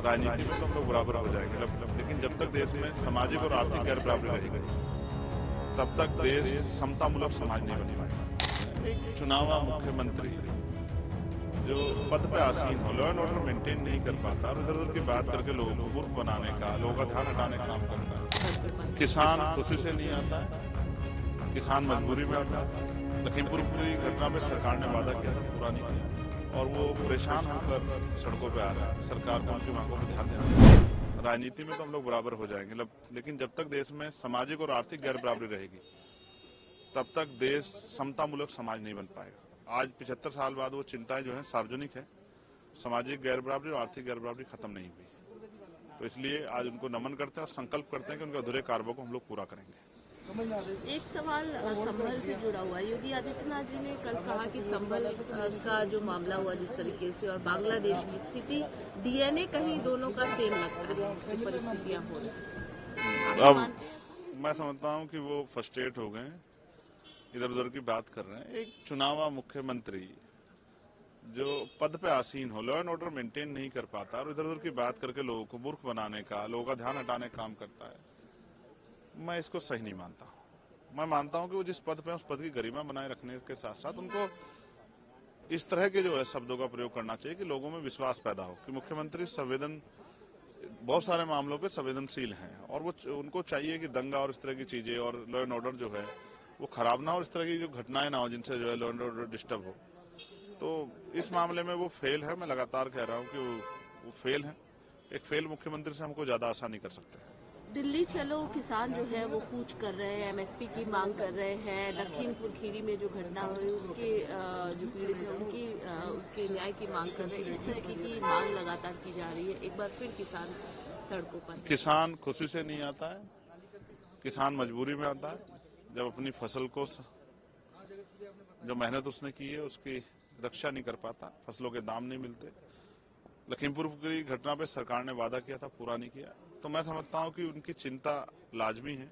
राजनीति में तो हम लोग बराबर हो जाएंगे, लेकिन जब तक देश में सामाजिक और आर्थिक गैर बराबरी रहेगी तब तक देश समतामूलक समाज नहीं बन पाएगा। एक चुनावा मुख्यमंत्री जो पद पे आसीन हो, लॉ एंड ऑर्डर मेंटेन नहीं कर पाता और इधर उधर की बात करके लोगों को मूर्ख बनाने का, लोगों का ध्यान हटाने का काम करता है। किसान खुशी से नहीं आता है, किसान मजबूरी में आता है। लखीमपुर की घटना में सरकार ने वादा किया था, पूरा नहीं किया और वो परेशान होकर सड़कों पे आ रहा है। सरकार को उनकी मांगों पर ध्यान देना चाहिए। राजनीति में तो हम लोग बराबर हो जाएंगे, लेकिन जब तक देश में सामाजिक और आर्थिक गैर बराबरी रहेगी तब तक देश समतामूलक समाज नहीं बन पाएगा। आज 75 साल बाद वो चिंताएं जो है सार्वजनिक है, सामाजिक गैर बराबरी और आर्थिक गैर बराबरी खत्म नहीं हुई। तो इसलिए आज उनको नमन करते हैं और संकल्प करते हैं कि उनके अधूरे कार्यों को हम लोग पूरा करेंगे। एक सवाल संभल से जुड़ा हुआ है। योगी आदित्यनाथ जी ने कल कहा कि संभल का जो मामला हुआ जिस तरीके से और बांग्लादेश की स्थिति, डीएनए कहीं दोनों का सेम लगता है, जो परिस्थितियां हो रही। अब मैं समझता हूं कि वो फ्रस्ट्रेट हो गए, इधर उधर की बात कर रहे हैं। एक चुनावा मुख्यमंत्री जो पद पे आसीन हो, लॉ एंड ऑर्डर मेंटेन नहीं कर पाता और इधर उधर की बात करके लोगों को मूर्ख बनाने का, लोगों का ध्यान हटाने का काम करता है, मैं इसको सही नहीं मानता। मैं मानता हूं कि वो जिस पद पे उस पद की गरिमा बनाए रखने के साथ साथ उनको इस तरह के जो है शब्दों का प्रयोग करना चाहिए कि लोगों में विश्वास पैदा हो कि मुख्यमंत्री बहुत सारे मामलों पे संवेदनशील हैं और वो उनको चाहिए कि दंगा और इस तरह की चीजें और लॉ एंड ऑर्डर जो है वो खराब ना हो, इस तरह की जो घटनाएं ना हो जिनसे जो है लॉ एंड ऑर्डर डिस्टर्ब हो। तो इस मामले में वो फेल है। मैं लगातार कह रहा हूँ कि वो फेल है। एक फेल मुख्यमंत्री से हमको ज्यादा आशा नहीं कर सकते। दिल्ली चलो किसान जो है वो कूच कर रहे हैं, एमएसपी की मांग कर रहे हैं। लखीमपुर खीरी में जो घटना हुई उसके जो पीड़ित है उनकी उसके न्याय की मांग कर रहे हैं। इस तरह की मांग लगातार की जा रही है। एक बार फिर किसान सड़कों पर। किसान खुशी से नहीं आता है, किसान मजबूरी में आता है। जब अपनी फसल को जो मेहनत उसने की है उसकी रक्षा नहीं कर पाता, फसलों के दाम नहीं मिलते। लखीमपुर की घटना पे सरकार ने वादा किया था, पूरा नहीं किया। तो मैं समझता हूं कि उनकी चिंता लाजमी है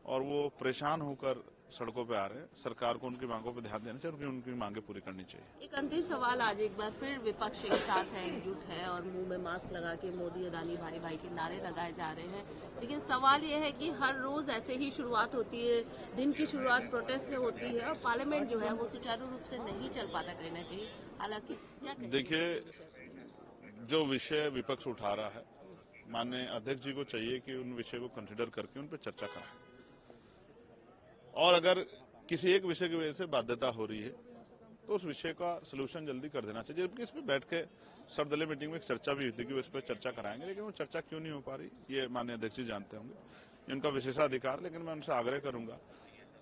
और वो परेशान होकर सड़कों पे आ रहे हैं। सरकार को उनकी मांगों पे ध्यान देना चाहिए और उनकी मांगे पूरी करनी चाहिए। एक अंतिम सवाल, आज एक बार फिर विपक्ष के साथ है, एकजुट है और मुंह में मास्क लगा के मोदी अदानी भाई भाई के नारे लगाए जा रहे हैं। लेकिन सवाल यह है कि हर रोज ऐसे ही शुरुआत होती है, दिन की शुरुआत प्रोटेस्ट से होती है और पार्लियामेंट जो है वो सुचारू रूप से नहीं चल पाता कहीं न कहीं। हालांकि क्या देखिए, जो विषय विपक्ष उठा रहा है, माननीय अध्यक्ष जी को चाहिए कि उन विषय को कंसिडर करके उन पर चर्चा कराएं और अगर किसी एक विषय की वजह से बाध्यता हो रही है तो उस विषय का सलूशन जल्दी कर देना चाहिए। जबकि इस पर बैठ के सर्वदलीय मीटिंग में एक चर्चा भी हुई थी कि वो इस पर चर्चा कराएंगे, लेकिन वो चर्चा क्यों नहीं हो पा रही ये माननीय अध्यक्ष जी जानते होंगे, ये उनका विशेषाधिकार। लेकिन मैं उनसे आग्रह करूंगा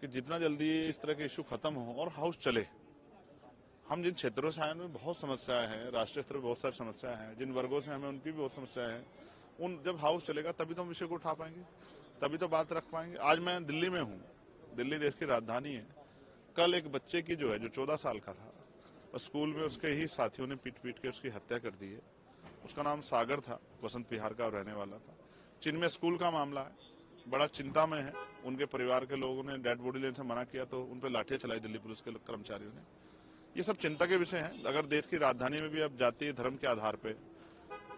कि जितना जल्दी इस तरह के इश्यू खत्म हो और हाउस चले। हम जिन क्षेत्रों से आए उनमें बहुत समस्याएं हैं, राष्ट्रीय स्तर पर बहुत सारी समस्याएं हैं, जिन वर्गों से हमें उनकी भी बहुत समस्याएं हैं। जब हाउस चलेगा तभी तो हम विषय को उठा पाएंगे, तभी तो बात रख पाएंगे। आज मैं दिल्ली में हूँ, दिल्ली देश की राजधानी है। कल एक बच्चे की जो है जो 14 साल का था, स्कूल में उसके ही साथियों ने पीट पीट के उसकी हत्या कर दी है। उसका नाम सागर था, बसंत विहार का रहने वाला था। चिन्मय स्कूल का मामला है, बड़ा चिंता में है। उनके परिवार के लोगों ने डेड बॉडी लेने से मना किया तो उन पर लाठियां चलाई दिल्ली पुलिस के कर्मचारियों ने। ये सब चिंता के विषय हैं। अगर देश की राजधानी में भी अब जातीय धर्म के आधार पर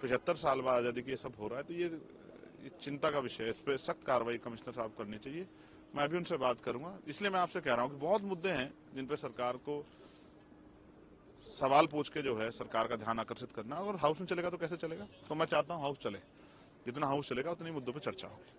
75 साल बाद आजादी की ये सब हो रहा है तो ये चिंता का विषय है। इस पर सख्त कार्रवाई कमिश्नर साहब करनी चाहिए। मैं भी उनसे बात करूंगा। इसलिए मैं आपसे कह रहा हूं कि बहुत मुद्दे हैं जिन पे सरकार को सवाल पूछ के जो है सरकार का ध्यान आकर्षित करना। और हाउस में चलेगा तो कैसे चलेगा? तो मैं चाहता हूं हाउस चले, जितना हाउस चलेगा उतनी मुद्दों पे चर्चा होगी।